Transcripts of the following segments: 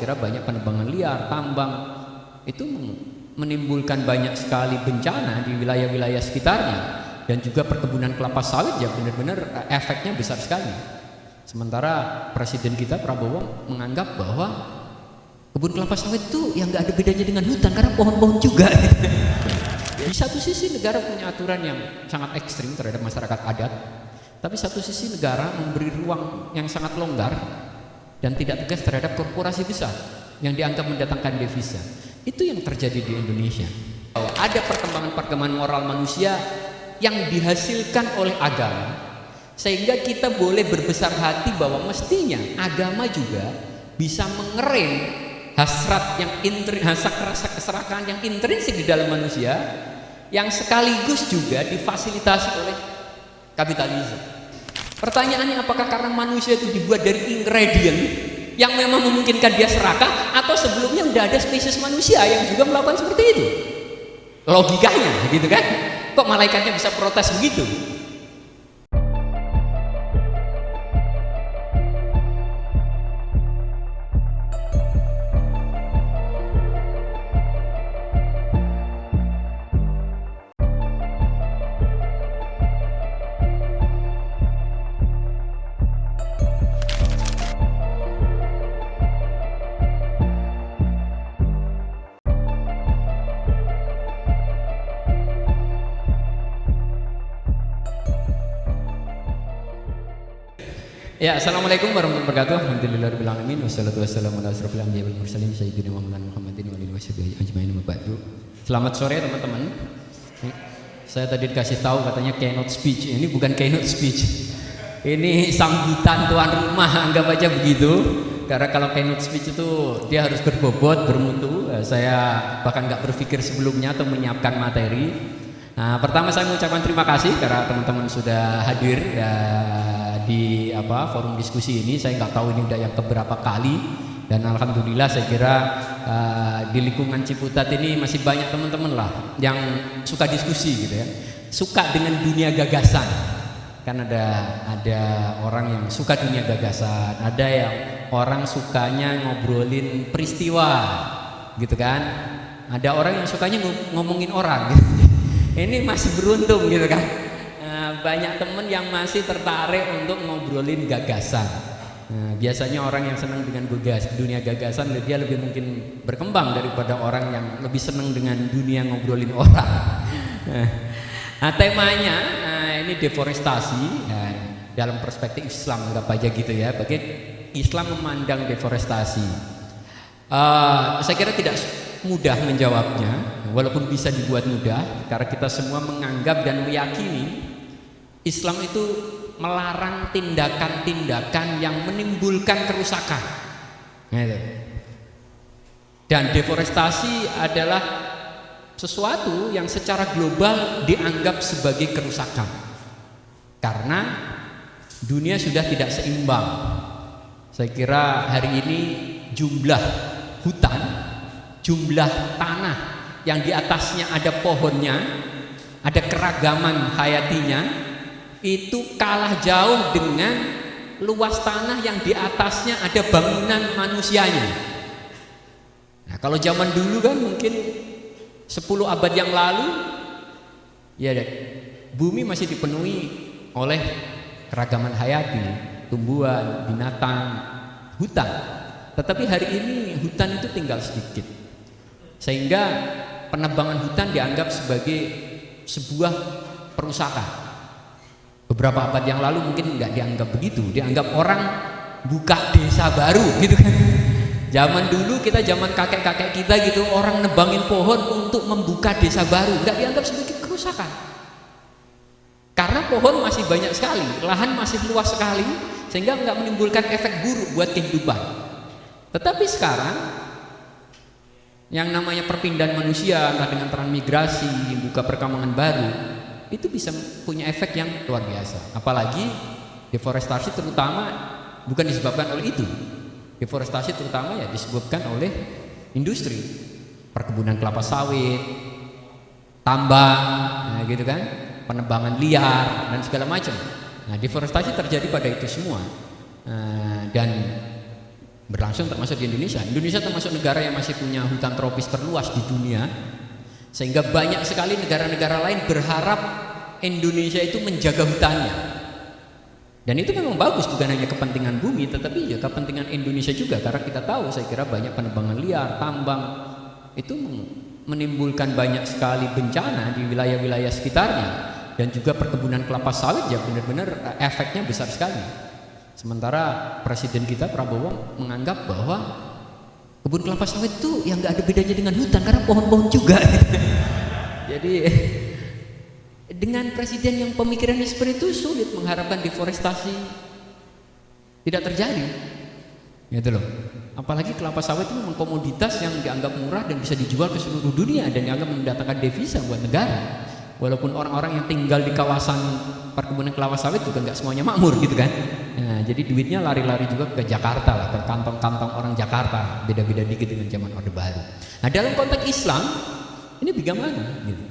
kira banyak penebangan liar, tambang, itu menimbulkan banyak sekali bencana di wilayah-wilayah sekitarnya, dan juga perkebunan kelapa sawit ya benar-benar efeknya besar sekali. Sementara Presiden kita Prabowo menganggap bahwa kebun kelapa sawit itu yang nggak ada bedanya dengan hutan karena pohon-pohon juga. Di satu sisi negara punya aturan yang sangat ekstrim terhadap masyarakat adat, tapi satu sisi negara memberi ruang yang sangat longgar dan tidak tegas terhadap korporasi besar yang dianggap mendatangkan devisa. Itu yang terjadi di Indonesia. Ada perkembangan moral manusia yang dihasilkan oleh agama, sehingga kita boleh berbesar hati bahwa mestinya agama juga bisa mengerem hasrat yang rasa keserakahan yang intrinsik di dalam manusia, yang sekaligus juga difasilitasi oleh kapitalisme. Pertanyaannya, apakah karena manusia itu dibuat dari ingredient yang memang memungkinkan dia serakah, atau sebelumnya udah ada spesies manusia yang juga melakukan seperti itu? Logikanya gitu kan? Kok malaikatnya bisa protes begitu? Ya, assalamualaikum warahmatullahi wabarakatuh. Alhamdulillahirabbil alamin wassalatu wassalamu ala asrofil anbiya'i wal mursalin sayyidina Muhammadin wa alihi washabihi ajmain wa ba'du. Selamat sore teman-teman. Saya tadi dikasih tahu katanya keynote speech. Ini bukan keynote speech. Ini sambutan tuan rumah, anggap aja begitu. Karena kalau keynote speech itu dia harus berbobot, bermutu. Saya bahkan nggak berpikir sebelumnya atau menyiapkan materi. Nah, pertama saya mengucapkan terima kasih karena teman-teman sudah hadir ya di forum diskusi ini. Saya nggak tahu ini udah yang keberapa kali, dan alhamdulillah saya kira di lingkungan Ciputat ini masih banyak teman-teman lah yang suka diskusi gitu ya, suka dengan dunia gagasan. Kan ada orang yang suka dunia gagasan, ada yang orang sukanya ngobrolin peristiwa gitu kan, ada orang yang sukanya ngomongin orang gitu. Ini masih beruntung gitu kan, banyak temen yang masih tertarik untuk ngobrolin gagasan. Nah, biasanya orang yang senang dengan dunia gagasan dia lebih mungkin berkembang daripada orang yang lebih senang dengan dunia ngobrolin orang. Nah, temanya ini deforestasi dalam perspektif Islam, anggap aja gitu ya, bagaimana Islam memandang deforestasi. Saya kira tidak mudah menjawabnya, walaupun bisa dibuat mudah, karena kita semua menganggap dan meyakini Islam itu melarang tindakan-tindakan yang menimbulkan kerusakan. Dan deforestasi adalah sesuatu yang secara global dianggap sebagai kerusakan, karena dunia sudah tidak seimbang. Saya kira hari ini jumlah hutan, jumlah tanah yang di atasnya ada pohonnya, ada keragaman hayatinya, itu kalah jauh dengan luas tanah yang di atasnya ada bangunan manusianya. Nah, kalau zaman dulu kan mungkin 10 abad yang lalu ya bumi masih dipenuhi oleh keragaman hayati, tumbuhan, binatang, hutan. Tetapi hari ini hutan itu tinggal sedikit, sehingga penebangan hutan dianggap sebagai sebuah perusakan. Beberapa abad yang lalu mungkin nggak dianggap begitu, dianggap orang buka desa baru gitu kan. Zaman dulu kita, zaman kakek-kakek kita gitu, orang nebangin pohon untuk membuka desa baru, nggak dianggap sebagai kerusakan. Karena pohon masih banyak sekali, lahan masih luas sekali, sehingga nggak menimbulkan efek buruk buat kehidupan. Tetapi sekarang yang namanya perpindahan manusia, entah dengan transmigrasi, buka perkembangan baru, itu bisa punya efek yang luar biasa. Apalagi deforestasi terutama bukan disebabkan oleh itu. Deforestasi terutama ya disebabkan oleh industri, perkebunan kelapa sawit, tambang, nah gitu kan, penebangan liar dan segala macam. Nah, deforestasi terjadi pada itu semua. Dan berlangsung termasuk di Indonesia. Indonesia termasuk negara yang masih punya hutan tropis terluas di dunia, sehingga banyak sekali negara-negara lain berharap Indonesia itu menjaga hutannya. Dan itu memang bagus, bukan hanya kepentingan bumi, tetapi ya kepentingan Indonesia juga, karena kita tahu, saya kira banyak penebangan liar, tambang itu menimbulkan banyak sekali bencana di wilayah-wilayah sekitarnya, dan juga perkebunan kelapa sawit ya benar-benar efeknya besar sekali. Sementara Presiden kita Prabowo menganggap bahwa kebun kelapa sawit itu yang nggak ada bedanya dengan hutan karena pohon-pohon juga. Jadi dengan presiden yang pemikirannya seperti itu sulit mengharapkan deforestasi tidak terjadi. Gitu loh. Apalagi kelapa sawit itu memang komoditas yang dianggap murah dan bisa dijual ke seluruh dunia dan dianggap mendatangkan devisa buat negara. Walaupun orang-orang yang tinggal di kawasan perkebunan kelapa sawit juga nggak semuanya makmur gitu kan. Nah, jadi duitnya lari-lari juga ke Jakarta lah, ke kantong-kantong orang Jakarta, beda-beda dikit dengan zaman Orde Baru. Nah, dalam konteks Islam ini bagaimana gitu.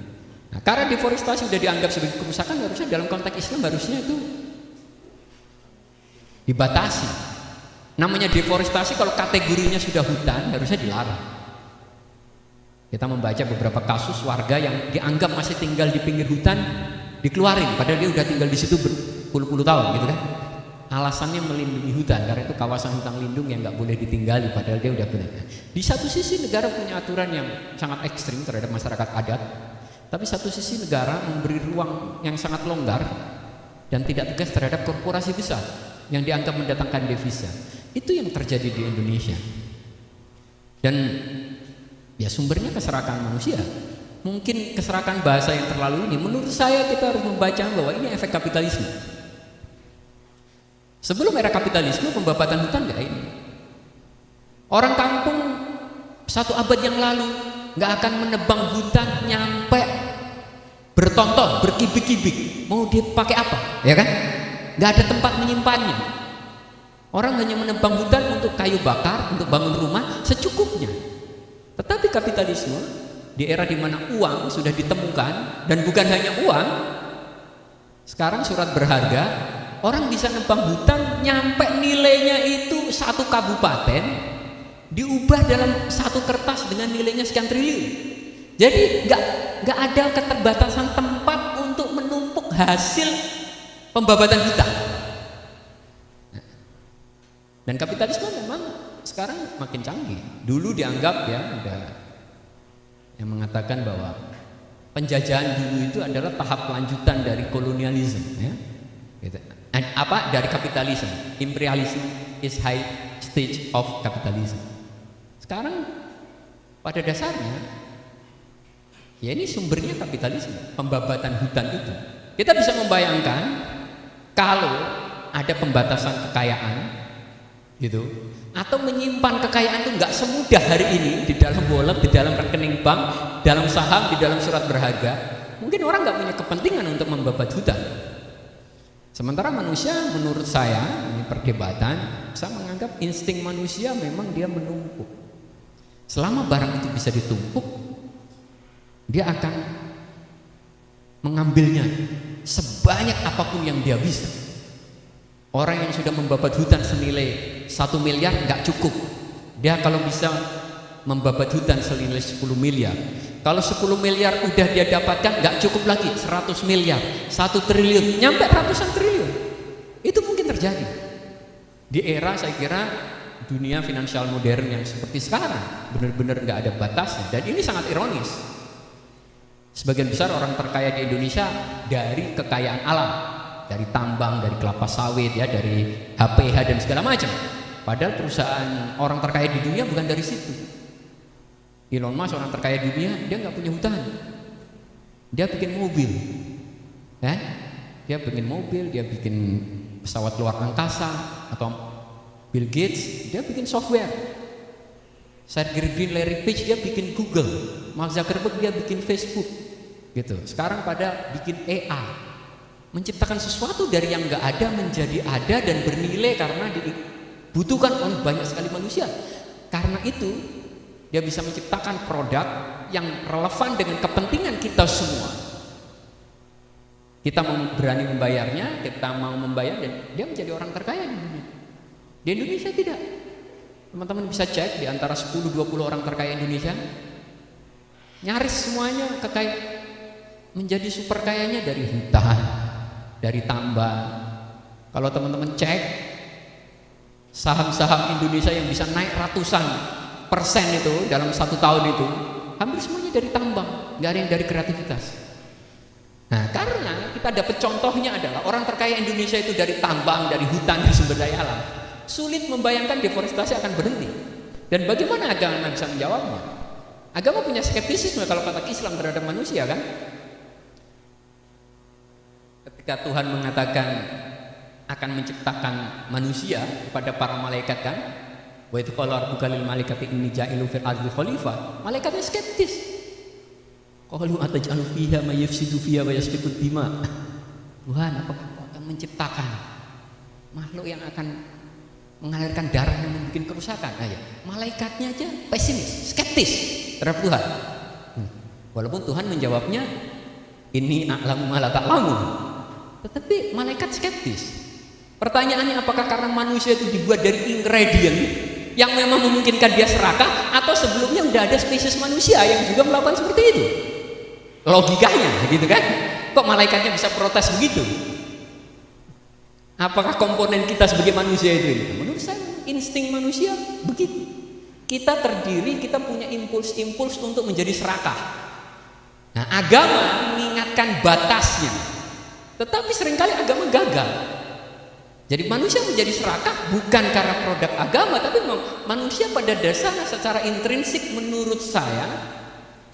Nah, karena deforestasi sudah dianggap sebagai kerusakan, harusnya dalam konteks Islam harusnya itu dibatasi. Namanya deforestasi kalau kategorinya sudah hutan harusnya dilarang. Kita membaca beberapa kasus warga yang dianggap masih tinggal di pinggir hutan dikeluarin, padahal dia udah tinggal di situ berpuluh-puluh tahun gitu kan. Alasannya melindungi hutan, karena itu kawasan hutan lindung yang nggak boleh ditinggali, padahal dia udah benar. Di satu sisi negara punya aturan yang sangat ekstrim terhadap masyarakat adat, tapi satu sisi negara memberi ruang yang sangat longgar dan tidak tegas terhadap korporasi besar yang dianggap mendatangkan devisa. Itu yang terjadi di Indonesia. Dan ya sumbernya keserakahan manusia. Mungkin keserakahan bahasa yang terlalu ini, menurut saya kita harus membaca bahwa ini efek kapitalisme. Sebelum era kapitalisme pembabatan hutan nggak ini. Orang kampung 1 abad yang lalu nggak akan menebang hutan nyampe bertonton, berkibik-kibik. Mau dipakai apa? Ya kan? Nggak ada tempat menyimpannya. Orang hanya menebang hutan untuk kayu bakar, untuk bangun rumah secukupnya. Tetapi kapitalisme di era di mana uang sudah ditemukan, dan bukan hanya uang, sekarang surat berharga, orang bisa nebang hutan nyampe nilainya itu 1 kabupaten diubah dalam 1 kertas dengan nilainya sekian triliun. Jadi nggak ada keterbatasan tempat untuk menumpuk hasil pembabatan hutan. Dan kapitalisme memang sekarang makin canggih. Dulu dianggap ya ada yang mengatakan bahwa penjajahan dulu itu adalah tahap lanjutan dari kolonialisme, ya. Gitu. Dari kapitalisme, imperialisme is high stage of capitalism. Sekarang pada dasarnya ya ini sumbernya kapitalisme, pembabatan hutan itu. Kita bisa membayangkan kalau ada pembatasan kekayaan gitu, atau menyimpan kekayaan itu nggak semudah hari ini di dalam wallet, di dalam rekening bank, dalam saham, di dalam surat berharga. Mungkin orang nggak punya kepentingan untuk membabat hutan. Sementara manusia, menurut saya, ini perdebatan, saya menganggap insting manusia memang dia menumpuk. Selama barang itu bisa ditumpuk, dia akan mengambilnya sebanyak apapun yang dia bisa. Orang yang sudah membabat hutan senilai 1 miliar nggak cukup. Dia kalau bisa membabat hutan senilai 10 miliar. Kalau 10 miliar udah dia dapatkan nggak cukup lagi, 100 miliar, 1 triliun, nyampe ratusan triliun. Itu mungkin terjadi di era, saya kira, dunia finansial modern yang seperti sekarang, benar-benar nggak ada batasnya. Dan ini sangat ironis. Sebagian besar orang terkaya di Indonesia dari kekayaan alam, dari tambang, dari kelapa sawit, ya, dari HPH dan segala macam. Padahal perusahaan orang terkaya di dunia bukan dari situ. Elon Musk orang terkaya di dunia, dia nggak punya hutan, dia bikin mobil, ya, dia bikin mobil, dia bikin pesawat luar angkasa. Atau Bill Gates, dia bikin software. Sergey Brin, Larry Page, dia bikin Google. Mark Zuckerberg, dia bikin Facebook, gitu. Sekarang pada bikin AI, menciptakan sesuatu dari yang nggak ada menjadi ada dan bernilai karena dibutuhkan oleh banyak sekali manusia. Karena itu dia bisa menciptakan produk yang relevan dengan kepentingan kita semua. Kita berani membayarnya, kita mau membayar, dan dia menjadi orang terkaya di dunia. Di Indonesia tidak. Teman-teman bisa cek di antara 10-20 orang terkaya Indonesia, nyaris semuanya kekaya, menjadi super kayanya dari hutan, dari tambang. Kalau teman-teman cek saham-saham Indonesia yang bisa naik ratusan persen itu dalam 1 tahun itu, hampir semuanya dari tambang, nggak ada yang dari kreativitas. Nah, karena kita dapat contohnya adalah orang terkaya Indonesia itu dari tambang, dari hutan, dari sumber daya alam, sulit membayangkan deforestasi akan berhenti. Dan bagaimana agama bisa menjawabnya? Agama punya skeptisisme kalau kata Islam terhadap manusia, kan? Ketika Tuhan mengatakan akan menciptakan manusia kepada para malaikat, kan? Wa itu qala rabbuka lil malaikati inni ja'ilu fil ardi khalifah. Malaikatnya skeptis. Qalu ataj'alu fiha may yufsidu fiha wa yasfiku dima. Tuhan, apakah Kau akan menciptakan makhluk yang akan mengalirkan darah yang membuat kerusakan? Nah, ya. Malaikatnya aja pesimis, skeptis terhadap Tuhan. Walaupun Tuhan menjawabnya inni a'lamu ma la ta'lamun. Tetapi malaikat skeptis. Pertanyaannya, apakah karena manusia itu dibuat dari ingredient yang memang memungkinkan dia serakah, atau sebelumnya udah ada spesies manusia yang juga melakukan seperti itu? Logikanya gitu kan? Kok malaikatnya bisa protes begitu? Apakah komponen kita sebagai manusia itu? Menurut saya insting manusia begitu. Kita terdiri, kita punya impuls-impuls untuk menjadi serakah. Nah, agama mengingatkan batasnya, tetapi seringkali agama gagal. Jadi manusia menjadi serakah bukan karena produk agama, tapi memang manusia pada dasarnya secara intrinsik menurut saya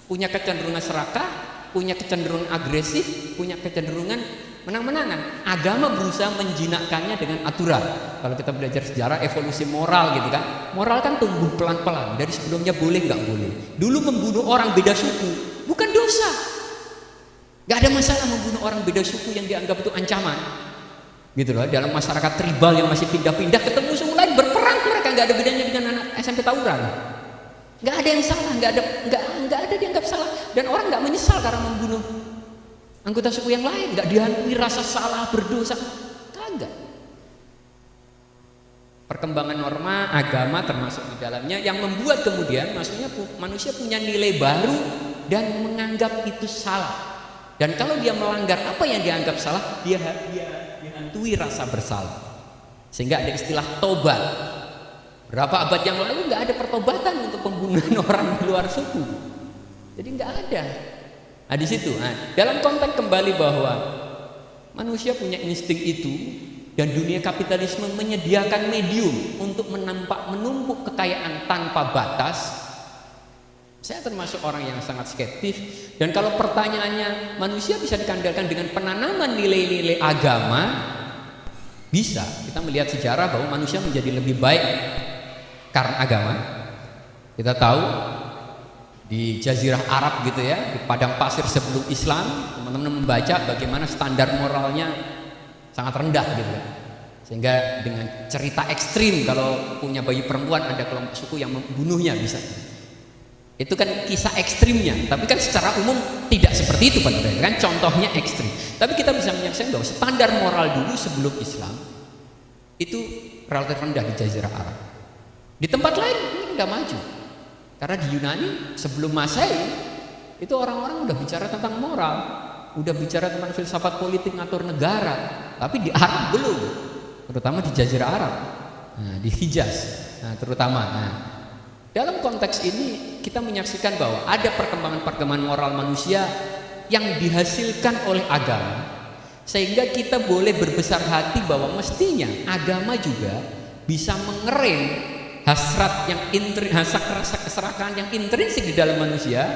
punya kecenderungan serakah, punya kecenderungan agresif, punya kecenderungan menang-menangan. Agama berusaha menjinakkannya dengan aturan. Kalau kita belajar sejarah evolusi moral gitu kan, moral kan tumbuh pelan-pelan dari sebelumnya boleh nggak boleh. Dulu membunuh orang beda suku bukan dosa, nggak ada masalah membunuh orang beda suku yang dianggap itu ancaman. Gitu loh, dalam masyarakat tribal yang masih pindah-pindah, ketemu suku lain berperang, mereka nggak ada bedanya dengan anak SMP tawuran. Nggak ada yang salah, nggak ada dianggap salah, dan orang nggak menyesal karena membunuh anggota suku yang lain, nggak dihantui rasa salah berdosa, kagak. Perkembangan norma agama termasuk di dalamnya yang membuat kemudian manusia punya nilai baru dan menganggap itu salah. Dan kalau dia melanggar apa yang dianggap salah, dia dihantui rasa bersalah. Sehingga ada istilah tobat. Berapa abad yang lalu nggak ada pertobatan untuk pembunuhan orang di luar suku. Jadi nggak ada. Nah, di situ. Nah, dalam konteks kembali bahwa manusia punya insting itu, dan dunia kapitalisme menyediakan medium untuk menumpuk kekayaan tanpa batas. Saya termasuk orang yang sangat skeptis, dan kalau pertanyaannya manusia bisa dikandalkan dengan penanaman nilai-nilai agama, bisa. Kita melihat sejarah bahwa manusia menjadi lebih baik karena agama. Kita tahu di Jazirah Arab gitu ya, di padang pasir sebelum Islam, teman-teman membaca bagaimana standar moralnya sangat rendah gitu ya. Sehingga dengan cerita ekstrim, kalau punya bayi perempuan ada kelompok suku yang membunuhnya bisa. Itu kan kisah ekstrimnya, tapi kan secara umum tidak seperti itu kan, contohnya ekstrim. Tapi kita bisa menyaksikan bahwa standar moral dulu sebelum Islam itu relatif rendah di Jazirah Arab. Di tempat lain ini udah maju, karena di Yunani sebelum Masehi itu orang-orang udah bicara tentang moral, udah bicara tentang filsafat politik ngatur negara. Tapi di Arab belum, terutama di Jazirah Arab, di Hijaz, terutama. Dalam konteks ini kita menyaksikan bahwa ada perkembangan moral manusia yang dihasilkan oleh agama, sehingga kita boleh berbesar hati bahwa mestinya agama juga bisa mengerem hasrat yang rasa keserakahan yang intrinsik di dalam manusia,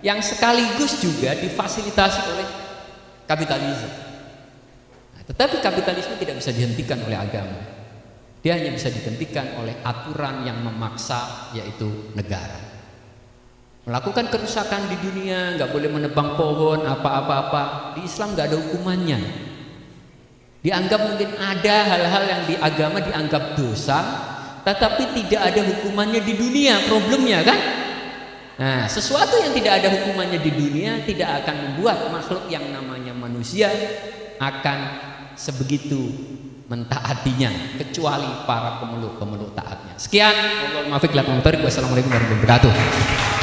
yang sekaligus juga difasilitasi oleh kapitalisme. Tetapi kapitalisme tidak bisa dihentikan oleh agama. Dia hanya bisa dihentikan oleh aturan yang memaksa, yaitu negara. Melakukan kerusakan di dunia, nggak boleh menebang pohon, apa-apa. Di Islam nggak ada hukumannya. Dianggap mungkin ada hal-hal yang di agama dianggap dosa, tetapi tidak ada hukumannya di dunia. Problemnya kan? Nah, sesuatu yang tidak ada hukumannya di dunia tidak akan membuat makhluk yang namanya manusia akan sebegitu mentaatinya kecuali para pemeluk taatnya. Sekian, wassalamualaikum warahmatullahi wabarakatuh.